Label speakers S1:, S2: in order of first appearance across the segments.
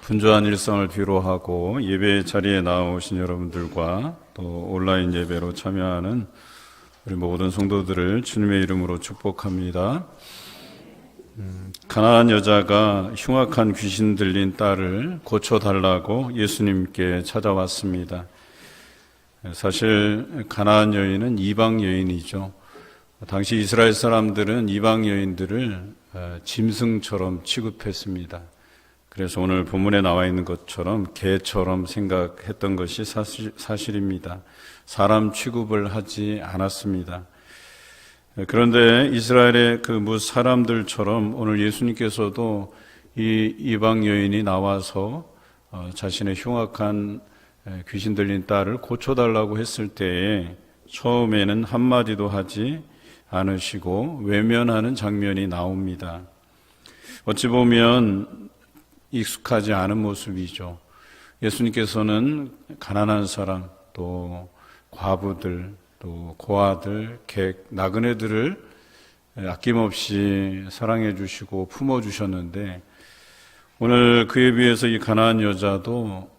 S1: 분주한 일상을 뒤로하고 예배 자리에 나오신 여러분들과 또 온라인 예배로 참여하는 우리 모든 성도들을 주님의 이름으로 축복합니다. 가난한 여자가 흉악한 귀신 들린 딸을 고쳐달라고 예수님께 찾아왔습니다. 사실 가나안 여인은 이방 여인이죠. 당시 이스라엘 사람들은 이방 여인들을 짐승처럼 취급했습니다. 그래서 오늘 본문에 나와 있는 것처럼 개처럼 생각했던 것이 사실입니다. 사람 취급을 하지 않았습니다. 그런데 이스라엘의 그 사람들처럼 오늘 예수님께서도 이 이방 여인이 나와서 자신의 흉악한 귀신 들린 딸을 고쳐달라고 했을 때에 처음에는 한마디도 하지 않으시고 외면하는 장면이 나옵니다. 어찌 보면 익숙하지 않은 모습이죠. 예수님께서는 가난한 사람, 또 과부들, 또 고아들, 객, 나그네들을 아낌없이 사랑해 주시고 품어 주셨는데 오늘 그에 비해서 이 가난한 여자도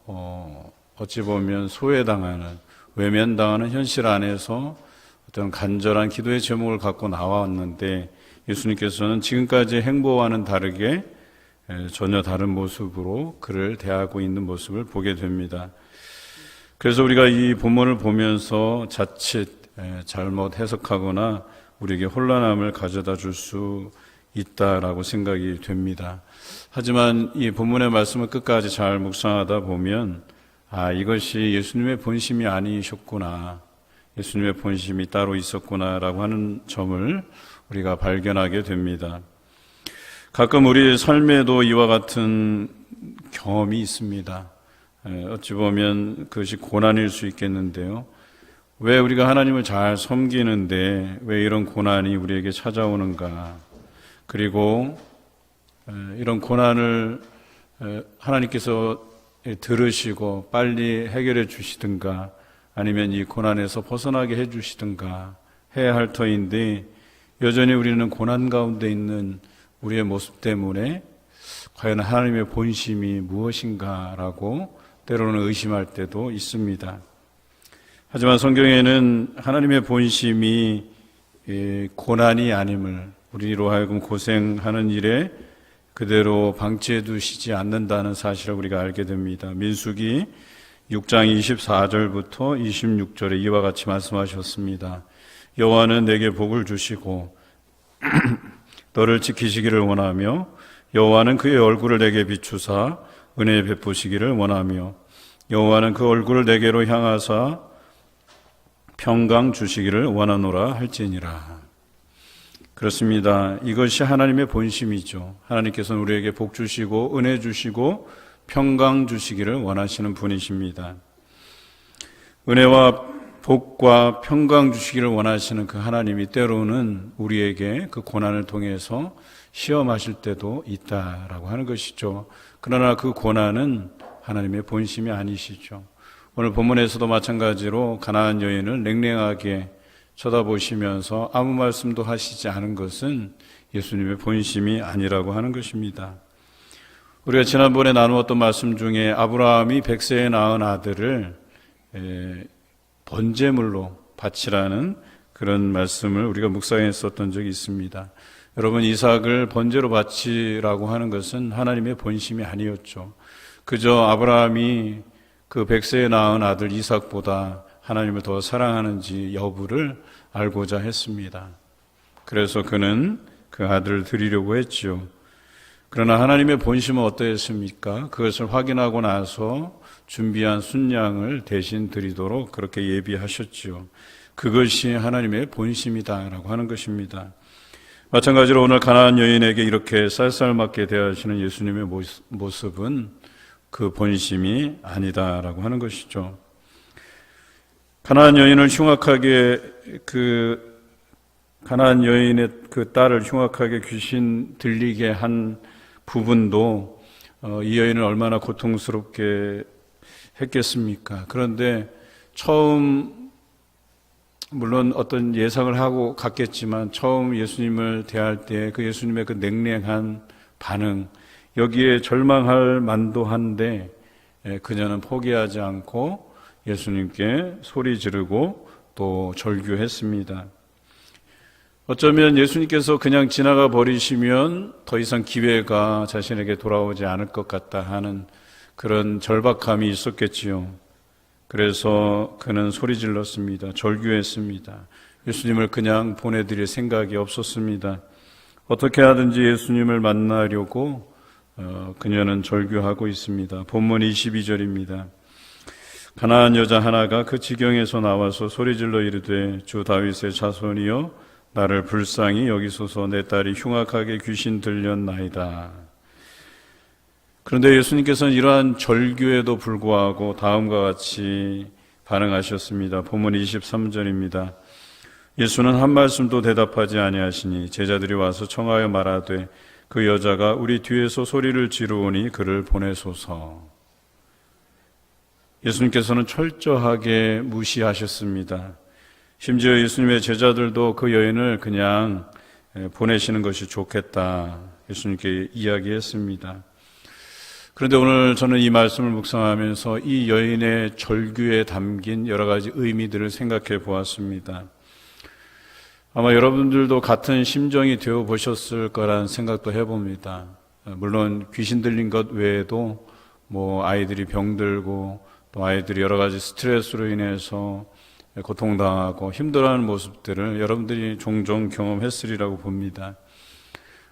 S1: 어찌 보면 소외당하는, 외면당하는 현실 안에서 어떤 간절한 기도의 제목을 갖고 나왔는데 예수님께서는 지금까지의 행보와는 다르게 전혀 다른 모습으로 그를 대하고 있는 모습을 보게 됩니다. 그래서 우리가 이 본문을 보면서 자칫 잘못 해석하거나 우리에게 혼란함을 가져다 줄 수 있다라고 생각이 됩니다. 하지만 이 본문의 말씀을 끝까지 잘 묵상하다 보면 이것이 예수님의 본심이 아니셨구나, 예수님의 본심이 따로 있었구나라고 하는 점을 우리가 발견하게 됩니다. 가끔 우리 삶에도 이와 같은 경험이 있습니다. 어찌 보면 그것이 고난일 수 있겠는데요. 왜 우리가 하나님을 잘 섬기는데 왜 이런 고난이 우리에게 찾아오는가? 그리고 이런 고난을 하나님께서 들으시고 빨리 해결해 주시든가 아니면 이 고난에서 벗어나게 해 주시든가 해야 할 터인데 여전히 우리는 고난 가운데 있는 우리의 모습 때문에 과연 하나님의 본심이 무엇인가라고 때로는 의심할 때도 있습니다. 하지만 성경에는 하나님의 본심이 고난이 아님을, 우리로 하여금 고생하는 일에 그대로 방치해 두시지 않는다는 사실을 우리가 알게 됩니다. 민수기 6장 24절부터 26절에 이와 같이 말씀하셨습니다. 여호와는 내게 복을 주시고 너를 지키시기를 원하며 여호와는 그의 얼굴을 내게 비추사 은혜 베푸시기를 원하며 여호와는 그 얼굴을 내게로 향하사 평강 주시기를 원하노라 할지니라. 그렇습니다. 이것이 하나님의 본심이죠. 하나님께서는 우리에게 복 주시고 은혜 주시고 평강 주시기를 원하시는 분이십니다. 은혜와 복과 평강 주시기를 원하시는 그 하나님이 때로는 우리에게 그 고난을 통해서 시험하실 때도 있다라고 하는 것이죠. 그러나 그 고난은 하나님의 본심이 아니시죠. 오늘 본문에서도 마찬가지로 가나안 여인을 냉랭하게 쳐다보시면서 아무 말씀도 하시지 않은 것은 예수님의 본심이 아니라고 하는 것입니다. 우리가 지난번에 나누었던 말씀 중에 아브라함이 100세에 낳은 아들을 번제물로 바치라는 그런 말씀을 우리가 묵상했었던 적이 있습니다. 여러분, 이삭을 번제로 바치라고 하는 것은 하나님의 본심이 아니었죠. 그저 아브라함이 그 100세에 낳은 아들 이삭보다 하나님을 더 사랑하는지 여부를 알고자 했습니다. 그래서 그는 그 아들을 드리려고 했죠. 그러나 하나님의 본심은 어떠했습니까? 그것을 확인하고 나서 준비한 순양을 대신 드리도록 그렇게 예비하셨죠. 그것이 하나님의 본심이다라고 하는 것입니다. 마찬가지로 오늘 가나안 여인에게 이렇게 쌀쌀맞게 대하시는 예수님의 모습은 그 본심이 아니다라고 하는 것이죠. 가나안 여인을 흉악하게 가나안 여인의 그 딸을 흉악하게 귀신 들리게 한 부분도 이 여인을 얼마나 고통스럽게 했겠습니까? 그런데 처음 물론 어떤 예상을 하고 갔겠지만 처음 예수님을 대할 때 그 예수님의 그 냉랭한 반응, 여기에 절망할 만도 한데 그녀는 포기하지 않고 예수님께 소리 지르고 또 절규했습니다. 어쩌면 예수님께서 그냥 지나가 버리시면 더 이상 기회가 자신에게 돌아오지 않을 것 같다 하는 그런 절박함이 있었겠지요. 그래서 그는 소리 질렀습니다. 절규했습니다. 예수님을 그냥 보내드릴 생각이 없었습니다. 어떻게 하든지 예수님을 만나려고 그녀는 절규하고 있습니다. 본문 22절입니다. 가나안 여자 하나가 그 지경에서 나와서 소리질러 이르되 주 다윗의 자손이여 나를 불쌍히 여기소서 내 딸이 흉악하게 귀신 들렸나이다. 그런데 예수님께서는 이러한 절규에도 불구하고 다음과 같이 반응하셨습니다. 본문 23절입니다. 예수는 한 말씀도 대답하지 아니하시니 제자들이 와서 청하여 말하되 그 여자가 우리 뒤에서 소리를 지르오니 그를 보내소서. 예수님께서는 철저하게 무시하셨습니다. 심지어 예수님의 제자들도 그 여인을 그냥 보내시는 것이 좋겠다 예수님께 이야기했습니다. 그런데 오늘 저는 이 말씀을 묵상하면서 이 여인의 절규에 담긴 여러 가지 의미들을 생각해 보았습니다. 아마 여러분들도 같은 심정이 되어 보셨을 거란 생각도 해봅니다. 물론 귀신 들린 것 외에도 아이들이 병들고 또 아이들이 여러 가지 스트레스로 인해서 고통당하고 힘들어하는 모습들을 여러분들이 종종 경험했으리라고 봅니다.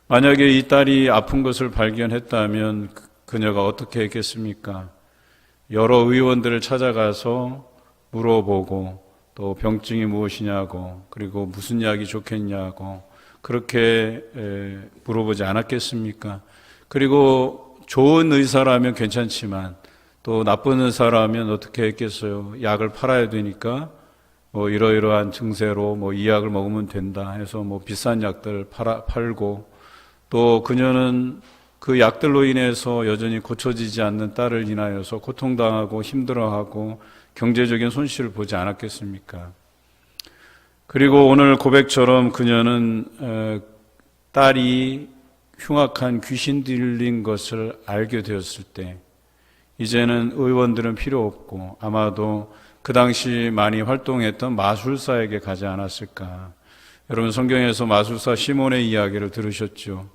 S1: 만약에 이 딸이 아픈 것을 발견했다면 그녀가 어떻게 했겠습니까? 여러 의원들을 찾아가서 물어보고 또 병증이 무엇이냐고 그리고 무슨 약이 좋겠냐고 그렇게 물어보지 않았겠습니까? 그리고 좋은 의사라면 괜찮지만 또 나쁜 의사라면 어떻게 했겠어요? 약을 팔아야 되니까 이러이러한 증세로 이 약을 먹으면 된다 해서 비싼 약들 팔고 또 그녀는 그 약들로 인해서 여전히 고쳐지지 않는 딸을 인하여서 고통당하고 힘들어하고 경제적인 손실을 보지 않았겠습니까? 그리고 오늘 고백처럼 그녀는 딸이 흉악한 귀신 들린 것을 알게 되었을 때 이제는 의원들은 필요 없고 아마도 그 당시 많이 활동했던 마술사에게 가지 않았을까. 여러분 성경에서 마술사 시몬의 이야기를 들으셨죠?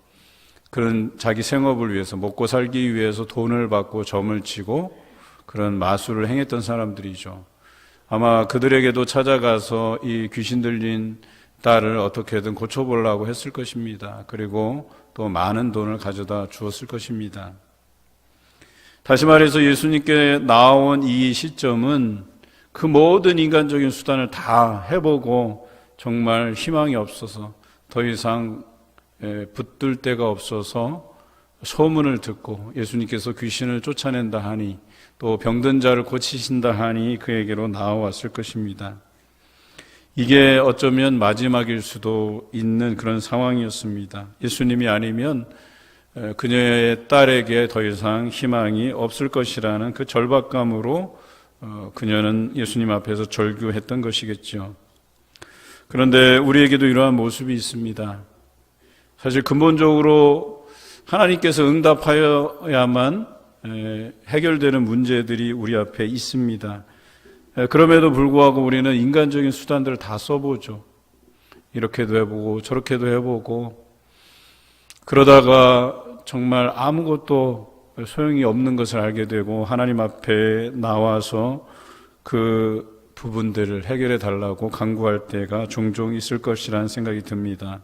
S1: 그런 자기 생업을 위해서 먹고 살기 위해서 돈을 받고 점을 치고 그런 마술을 행했던 사람들이죠. 아마 그들에게도 찾아가서 이 귀신 들린 딸을 어떻게든 고쳐보려고 했을 것입니다. 그리고 또 많은 돈을 가져다 주었을 것입니다. 다시 말해서 예수님께 나온 이 시점은 그 모든 인간적인 수단을 다 해보고 정말 희망이 없어서 더 이상 붙들 데가 없어서 소문을 듣고 예수님께서 귀신을 쫓아낸다 하니 또 병든 자를 고치신다 하니 그에게로 나와왔을 것입니다. 이게 어쩌면 마지막일 수도 있는 그런 상황이었습니다. 예수님이 아니면 그녀의 딸에게 더 이상 희망이 없을 것이라는 그 절박감으로 그녀는 예수님 앞에서 절규했던 것이겠죠. 그런데 우리에게도 이러한 모습이 있습니다. 사실 근본적으로 하나님께서 응답하여야만 해결되는 문제들이 우리 앞에 있습니다. 그럼에도 불구하고 우리는 인간적인 수단들을 다 써보죠. 이렇게도 해보고 저렇게도 해보고 그러다가 정말 아무것도 소용이 없는 것을 알게 되고 하나님 앞에 나와서 그 부분들을 해결해 달라고 간구할 때가 종종 있을 것이라는 생각이 듭니다.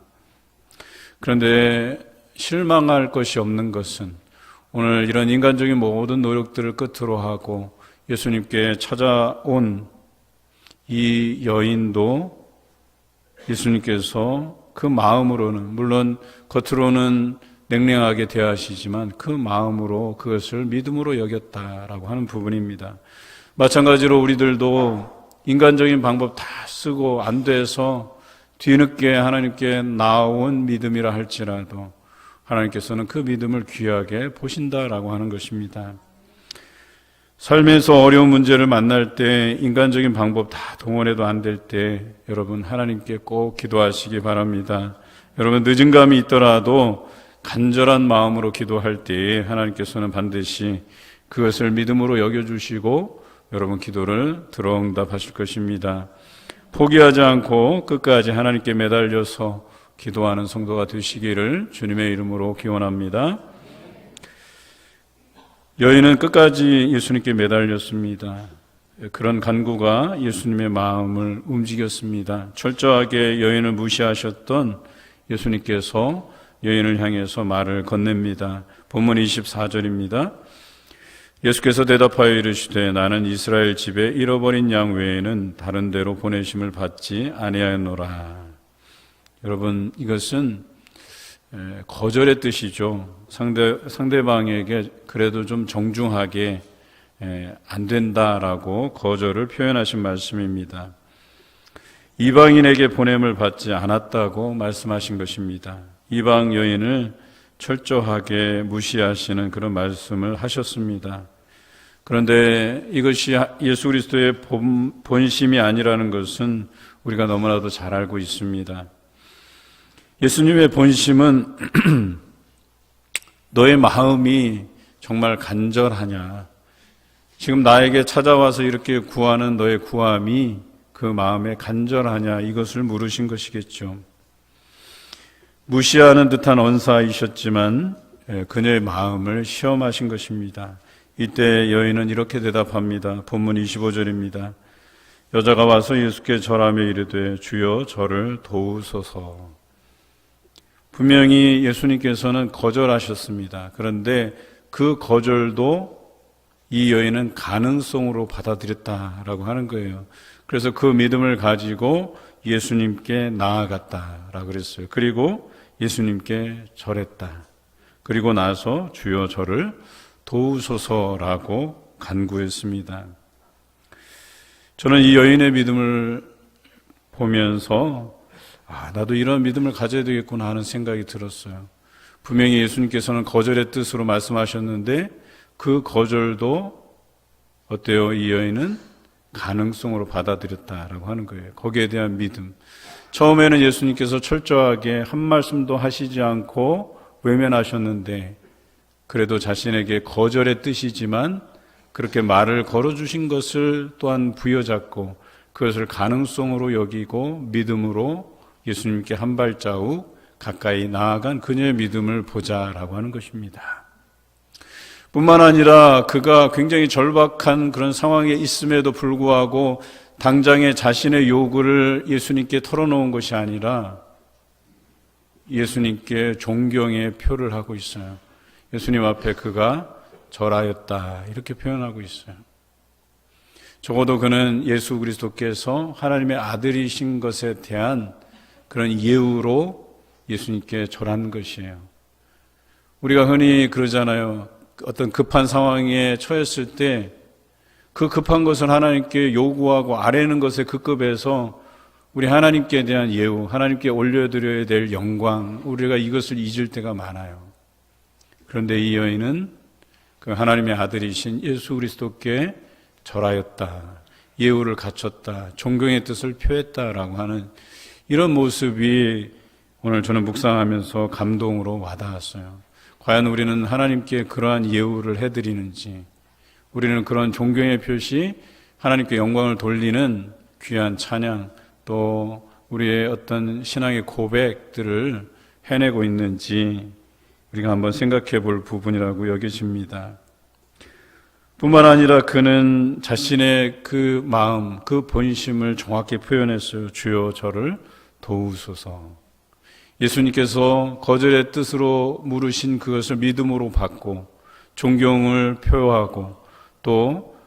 S1: 그런데 실망할 것이 없는 것은 오늘 이런 인간적인 모든 노력들을 끝으로 하고 예수님께 찾아온 이 여인도 예수님께서 그 마음으로는 물론 겉으로는 냉랭하게 대하시지만 그 마음으로 그것을 믿음으로 여겼다라고 하는 부분입니다. 마찬가지로 우리들도 인간적인 방법 다 쓰고 안 돼서 뒤늦게 하나님께 나온 믿음이라 할지라도 하나님께서는 그 믿음을 귀하게 보신다라고 하는 것입니다. 삶에서 어려운 문제를 만날 때 인간적인 방법 다 동원해도 안 될 때 여러분 하나님께 꼭 기도하시기 바랍니다. 여러분 늦은 감이 있더라도 간절한 마음으로 기도할 때에 하나님께서는 반드시 그것을 믿음으로 여겨주시고 여러분 기도를 들어응답하실 것입니다. 포기하지 않고 끝까지 하나님께 매달려서 기도하는 성도가 되시기를 주님의 이름으로 기원합니다. 여인은 끝까지 예수님께 매달렸습니다. 그런 간구가 예수님의 마음을 움직였습니다. 철저하게 여인을 무시하셨던 예수님께서 여인을 향해서 말을 건넵니다. 본문 24절입니다. 예수께서 대답하여 이르시되 나는 이스라엘 집에 잃어버린 양 외에는 다른 데로 보내심을 받지 아니하였노라. 여러분, 이것은 거절의 뜻이죠. 상대방에게 그래도 좀 정중하게 안 된다라고 거절을 표현하신 말씀입니다. 이방인에게 보냄을 받지 않았다고 말씀하신 것입니다. 이방 여인을 철저하게 무시하시는 그런 말씀을 하셨습니다. 그런데 이것이 예수 그리스도의 본심이 아니라는 것은 우리가 너무나도 잘 알고 있습니다. 예수님의 본심은 너의 마음이 정말 간절하냐, 지금 나에게 찾아와서 이렇게 구하는 너의 구함이 그 마음에 간절하냐, 이것을 물으신 것이겠죠. 무시하는 듯한 언사이셨지만 그녀의 마음을 시험하신 것입니다. 이때 여인은 이렇게 대답합니다. 본문 25절입니다. 여자가 와서 예수께 절하며 이르되 주여 저를 도우소서. 분명히 예수님께서는 거절하셨습니다. 그런데 그 거절도 이 여인은 가능성으로 받아들였다라고 하는 거예요. 그래서 그 믿음을 가지고 예수님께 나아갔다라고 그랬어요. 그리고 예수님께 절했다. 그리고 나서 주여 저를 도우소서라고 간구했습니다. 저는 이 여인의 믿음을 보면서 나도 이런 믿음을 가져야 되겠구나 하는 생각이 들었어요. 분명히 예수님께서는 거절의 뜻으로 말씀하셨는데 그 거절도 어때요? 이 여인은 가능성으로 받아들였다라고 하는 거예요. 거기에 대한 믿음. 처음에는 예수님께서 철저하게 한 말씀도 하시지 않고 외면하셨는데 그래도 자신에게 거절의 뜻이지만 그렇게 말을 걸어주신 것을 또한 부여잡고 그것을 가능성으로 여기고 믿음으로 예수님께 한 발자국 가까이 나아간 그녀의 믿음을 보자라고 하는 것입니다. 뿐만 아니라 그가 굉장히 절박한 그런 상황에 있음에도 불구하고 당장에 자신의 요구를 예수님께 털어놓은 것이 아니라 예수님께 존경의 표를 하고 있어요. 예수님 앞에 그가 절하였다 이렇게 표현하고 있어요. 적어도 그는 예수 그리스도께서 하나님의 아들이신 것에 대한 그런 예우로 예수님께 절한 것이에요. 우리가 흔히 그러잖아요. 어떤 급한 상황에 처했을 때 그 급한 것을 하나님께 요구하고 아뢰는 것에 급급해서 우리 하나님께 대한 예우, 하나님께 올려드려야 될 영광, 우리가 이것을 잊을 때가 많아요. 그런데 이 여인은 그 하나님의 아들이신 예수 그리스도께 절하였다, 예우를 갖췄다, 존경의 뜻을 표했다라고 하는 이런 모습이 오늘 저는 묵상하면서 감동으로 와닿았어요. 과연 우리는 하나님께 그러한 예우를 해드리는지, 우리는 그런 존경의 표시, 하나님께 영광을 돌리는 귀한 찬양, 또 우리의 어떤 신앙의 고백들을 해내고 있는지 우리가 한번 생각해 볼 부분이라고 여겨집니다. 뿐만 아니라 그는 자신의 그 마음, 그 본심을 정확히 표현했어요. 주여 저를 도우소서. 예수님께서 거절의 뜻으로 물으신 그것을 믿음으로 받고 존경을 표하고 또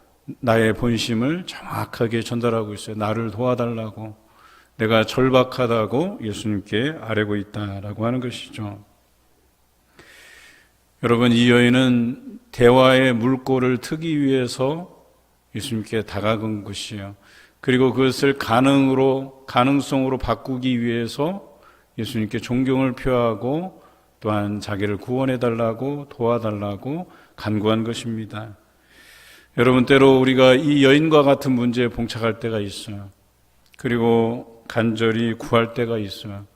S1: 나의 본심을 정확하게 전달하고 있어요. 나를 도와달라고, 내가 절박하다고 예수님께 아뢰고 있다라고 하는 것이죠. 여러분, 이 여인은 대화의 물꼬를 트기 위해서 예수님께 다가간 것이에요. 그리고 그것을 가능성으로 바꾸기 위해서 예수님께 존경을 표하고 또한 자기를 구원해달라고 도와달라고 간구한 것입니다. 여러분, 때로 우리가 이 여인과 같은 문제에 봉착할 때가 있어요. 그리고 간절히 구할 때가 있어요.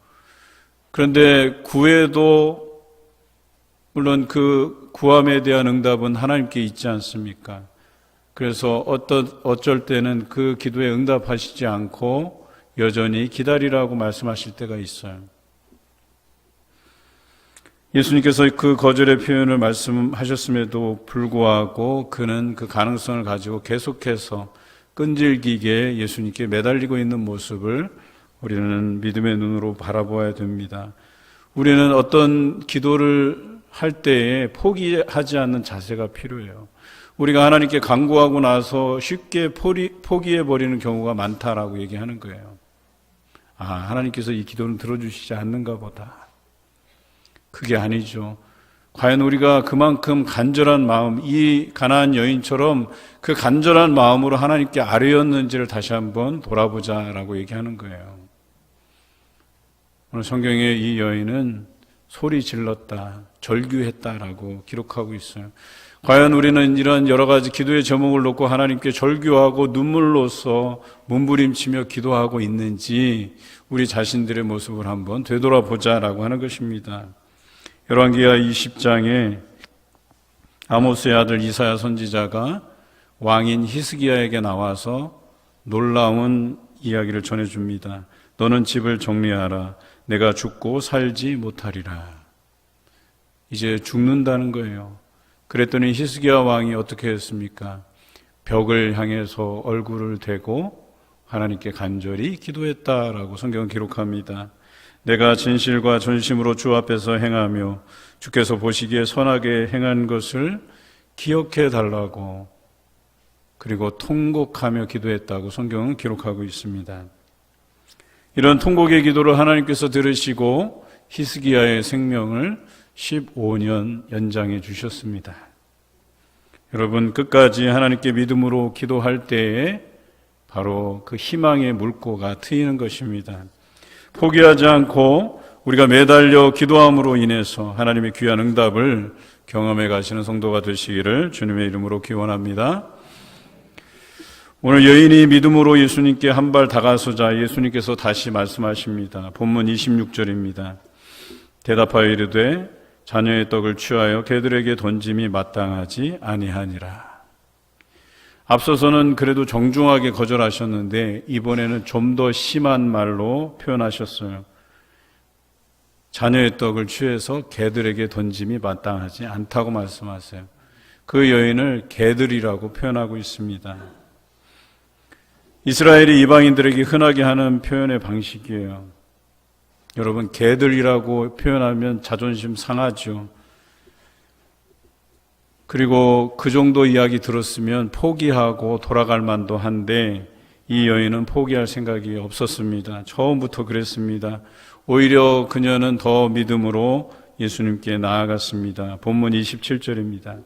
S1: 그런데 구해도 물론 그 구함에 대한 응답은 하나님께 있지 않습니까? 그래서 어쩔 때는 그 기도에 응답하시지 않고 여전히 기다리라고 말씀하실 때가 있어요. 예수님께서 그 거절의 표현을 말씀하셨음에도 불구하고 그는 그 가능성을 가지고 계속해서 끈질기게 예수님께 매달리고 있는 모습을 우리는 믿음의 눈으로 바라보아야 됩니다. 우리는 어떤 기도를 할 때에 포기하지 않는 자세가 필요해요. 우리가 하나님께 간구하고 나서 쉽게 포기해버리는 경우가 많다라고 얘기하는 거예요. 하나님께서 이 기도는 들어주시지 않는가 보다. 그게 아니죠. 과연 우리가 그만큼 간절한 마음, 이 가나안 여인처럼 그 간절한 마음으로 하나님께 아뢰었는지를 다시 한번 돌아보자라고 얘기하는 거예요. 오늘 성경에 이 여인은 소리 질렀다, 절규했다라고 기록하고 있어요. 과연 우리는 이런 여러 가지 기도의 제목을 놓고 하나님께 절규하고 눈물로써 몸부림치며 기도하고 있는지 우리 자신들의 모습을 한번 되돌아보자라고 하는 것입니다. 열왕기하 20장에 아모스의 아들 이사야 선지자가 왕인 히스기야에게 나와서 놀라운 이야기를 전해줍니다. 너는 집을 정리하라. 내가 죽고 살지 못하리라. 이제 죽는다는 거예요. 그랬더니 히스기야 왕이 어떻게 했습니까? 벽을 향해서 얼굴을 대고 하나님께 간절히 기도했다라고 성경은 기록합니다. 내가 진실과 전심으로 주 앞에서 행하며 주께서 보시기에 선하게 행한 것을 기억해 달라고, 그리고 통곡하며 기도했다고 성경은 기록하고 있습니다. 이런 통곡의 기도를 하나님께서 들으시고 히스기야의 생명을 15년 연장해 주셨습니다. 여러분, 끝까지 하나님께 믿음으로 기도할 때에 바로 그 희망의 물꼬가 트이는 것입니다. 포기하지 않고 우리가 매달려 기도함으로 인해서 하나님의 귀한 응답을 경험해 가시는 성도가 되시기를 주님의 이름으로 기원합니다. 오늘 여인이 믿음으로 예수님께 한 발 다가서자 예수님께서 다시 말씀하십니다. 본문 26절입니다. 대답하여 이르되 자녀의 떡을 취하여 개들에게 던짐이 마땅하지 아니하니라. 앞서서는 그래도 정중하게 거절하셨는데 이번에는 좀 더 심한 말로 표현하셨어요. 자녀의 떡을 취해서 개들에게 던짐이 마땅하지 않다고 말씀하세요. 그 여인을 개들이라고 표현하고 있습니다. 이스라엘이 이방인들에게 흔하게 하는 표현의 방식이에요. 여러분, 개들이라고 표현하면 자존심 상하죠. 그리고 그 정도 이야기 들었으면 포기하고 돌아갈 만도 한데 이 여인은 포기할 생각이 없었습니다. 처음부터 그랬습니다. 오히려 그녀는 더 믿음으로 예수님께 나아갔습니다. 본문 27절입니다.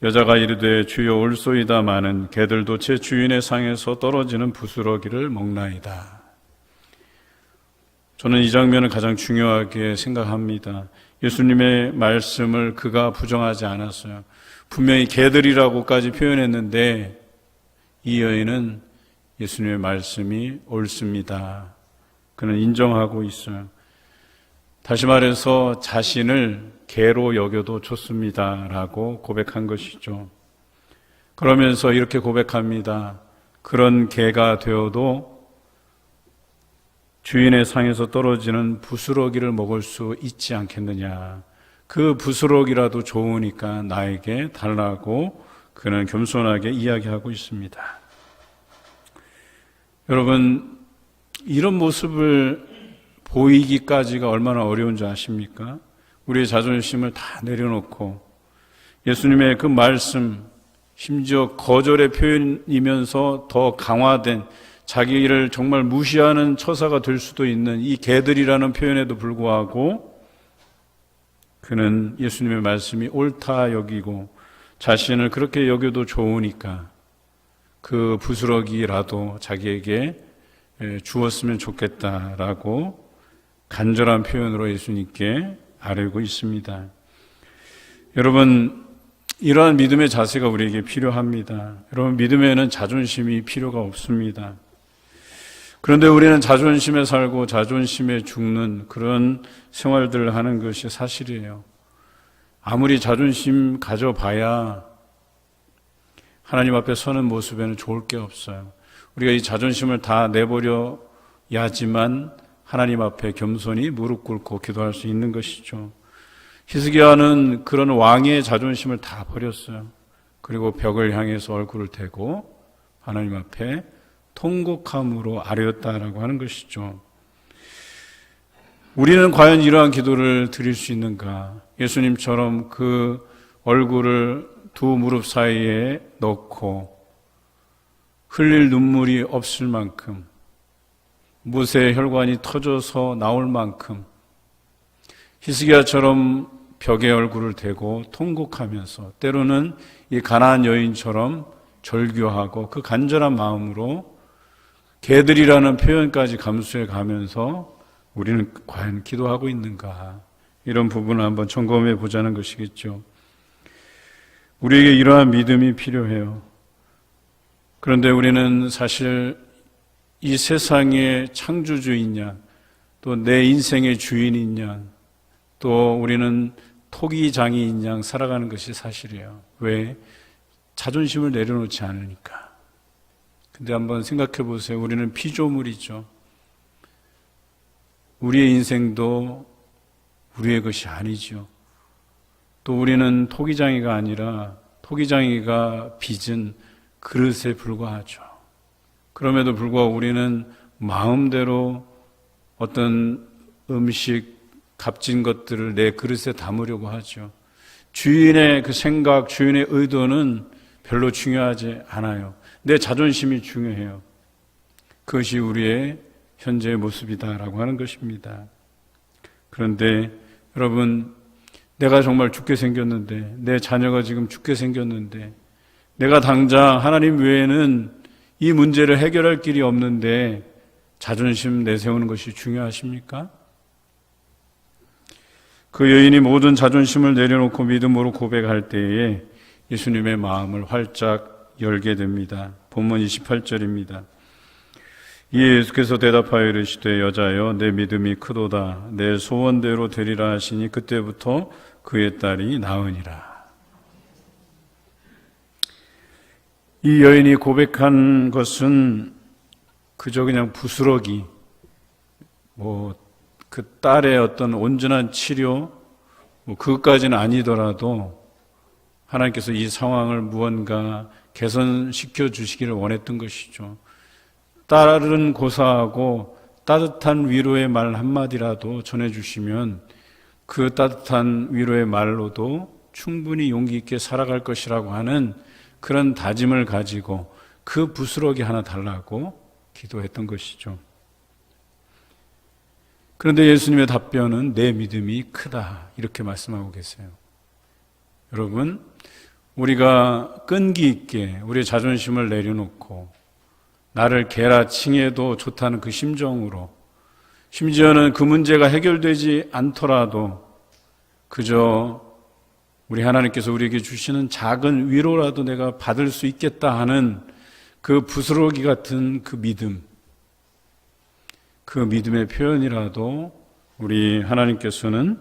S1: 여자가 이르되 주여 올소이다마는 개들도 제 주인의 상에서 떨어지는 부스러기를 먹나이다. 저는 이 장면을 가장 중요하게 생각합니다. 예수님의 말씀을 그가 부정하지 않았어요. 분명히 개들이라고까지 표현했는데 이 여인은 예수님의 말씀이 옳습니다. 그는 인정하고 있어요. 다시 말해서 자신을 개로 여겨도 좋습니다 라고 고백한 것이죠. 그러면서 이렇게 고백합니다. 그런 개가 되어도 주인의 상에서 떨어지는 부스러기를 먹을 수 있지 않겠느냐. 그 부스러기라도 좋으니까 나에게 달라고 그는 겸손하게 이야기하고 있습니다. 여러분, 이런 모습을 보이기까지가 얼마나 어려운 줄 아십니까? 우리의 자존심을 다 내려놓고 예수님의 그 말씀, 심지어 거절의 표현이면서 더 강화된 자기를 정말 무시하는 처사가 될 수도 있는 이 개들이라는 표현에도 불구하고 그는 예수님의 말씀이 옳다 여기고 자신을 그렇게 여겨도 좋으니까 그 부스러기라도 자기에게 주었으면 좋겠다라고 간절한 표현으로 예수님께 아뢰고 있습니다. 여러분, 이러한 믿음의 자세가 우리에게 필요합니다. 여러분, 믿음에는 자존심이 필요가 없습니다. 그런데 우리는 자존심에 살고 자존심에 죽는 그런 생활들을 하는 것이 사실이에요. 아무리 자존심 가져봐야 하나님 앞에 서는 모습에는 좋을 게 없어요. 우리가 이 자존심을 다 내버려야지만 하나님 앞에 겸손히 무릎 꿇고 기도할 수 있는 것이죠. 히스기야는 그런 왕의 자존심을 다 버렸어요. 그리고 벽을 향해서 얼굴을 대고 하나님 앞에 통곡함으로 아뢰었다라고 하는 것이죠. 우리는 과연 이러한 기도를 드릴 수 있는가? 예수님처럼 그 얼굴을 두 무릎 사이에 넣고 흘릴 눈물이 없을 만큼, 못의 혈관이 터져서 나올 만큼 히스기야처럼 벽에 얼굴을 대고 통곡하면서, 때로는 이 가나안 여인처럼 절규하고 그 간절한 마음으로 개들이라는 표현까지 감수해 가면서 우리는 과연 기도하고 있는가? 이런 부분을 한번 점검해 보자는 것이겠죠. 우리에게 이러한 믿음이 필요해요. 그런데 우리는 사실 이 세상의 창조주이냐, 또 내 인생의 주인이냐, 또 우리는 토기장이인 양 살아가는 것이 사실이에요. 왜? 자존심을 내려놓지 않으니까. 근데 한번 생각해 보세요. 우리는 피조물이죠. 우리의 인생도 우리의 것이 아니죠. 또 우리는 토기장이가 아니라 토기장이가 빚은 그릇에 불과하죠. 그럼에도 불구하고 우리는 마음대로 어떤 음식, 값진 것들을 내 그릇에 담으려고 하죠. 주인의 그 생각, 주인의 의도는 별로 중요하지 않아요. 내 자존심이 중요해요. 그것이 우리의 현재의 모습이다라고 하는 것입니다. 그런데 여러분, 내가 정말 죽게 생겼는데, 내 자녀가 지금 죽게 생겼는데, 내가 당장 하나님 외에는 이 문제를 해결할 길이 없는데 자존심 내세우는 것이 중요하십니까? 그 여인이 모든 자존심을 내려놓고 믿음으로 고백할 때에 예수님의 마음을 활짝 열게 됩니다. 본문 28절입니다. 이에 예수께서 대답하여 이르시되 여자여 내 믿음이 크도다 내 소원대로 되리라 하시니 그때부터 그의 딸이 나으니라. 이 여인이 고백한 것은 그저 그냥 부스러기, 그 딸의 어떤 온전한 치료, 그것까지는 아니더라도 하나님께서 이 상황을 무언가 개선시켜 주시기를 원했던 것이죠. 딸은 고사하고 따뜻한 위로의 말 한마디라도 전해주시면 그 따뜻한 위로의 말로도 충분히 용기 있게 살아갈 것이라고 하는 그런 다짐을 가지고 그 부스러기 하나 달라고 기도했던 것이죠. 그런데 예수님의 답변은 내 믿음이 크다 이렇게 말씀하고 계세요. 여러분, 우리가 끈기 있게 우리의 자존심을 내려놓고 나를 개라 칭해도 좋다는 그 심정으로, 심지어는 그 문제가 해결되지 않더라도 그저 우리 하나님께서 우리에게 주시는 작은 위로라도 내가 받을 수 있겠다 하는 그 부스러기 같은 그 믿음, 그 믿음의 표현이라도 우리 하나님께서는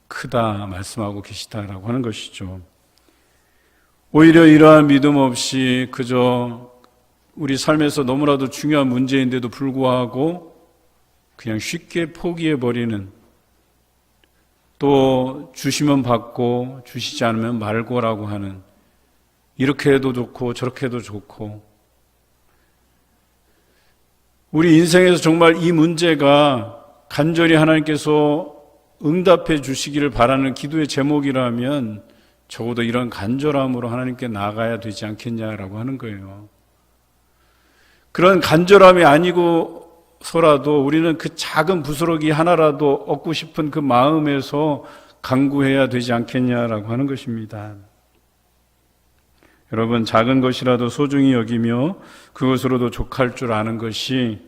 S1: 크다 말씀하고 계시다라고 하는 것이죠. 오히려 이러한 믿음 없이 그저 우리 삶에서 너무나도 중요한 문제인데도 불구하고 그냥 쉽게 포기해버리는, 또 주시면 받고 주시지 않으면 말고라고 하는, 이렇게 해도 좋고 저렇게 해도 좋고, 우리 인생에서 정말 이 문제가 간절히 하나님께서 응답해 주시기를 바라는 기도의 제목이라면 적어도 이런 간절함으로 하나님께 나아가야 되지 않겠냐라고 하는 거예요. 그런 간절함이 아니고서라도 우리는 그 작은 부스러기 하나라도 얻고 싶은 그 마음에서 간구해야 되지 않겠냐라고 하는 것입니다. 여러분, 작은 것이라도 소중히 여기며 그것으로도 족할 줄 아는 것이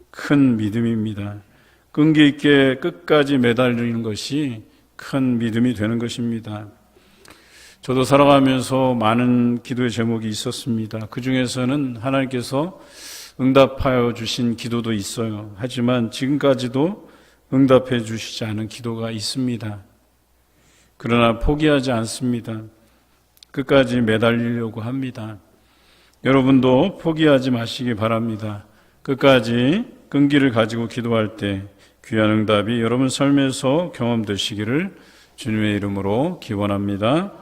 S1: 큰 믿음입니다. 끈기 있게 끝까지 매달리는 것이 큰 믿음이 되는 것입니다. 저도 살아가면서 많은 기도의 제목이 있었습니다. 그 중에서는 하나님께서 응답하여 주신 기도도 있어요. 하지만 지금까지도 응답해 주시지 않은 기도가 있습니다. 그러나 포기하지 않습니다. 끝까지 매달리려고 합니다. 여러분도 포기하지 마시기 바랍니다. 끝까지 끈기를 가지고 기도할 때 귀한 응답이 여러분 삶에서 경험되시기를 주님의 이름으로 기원합니다.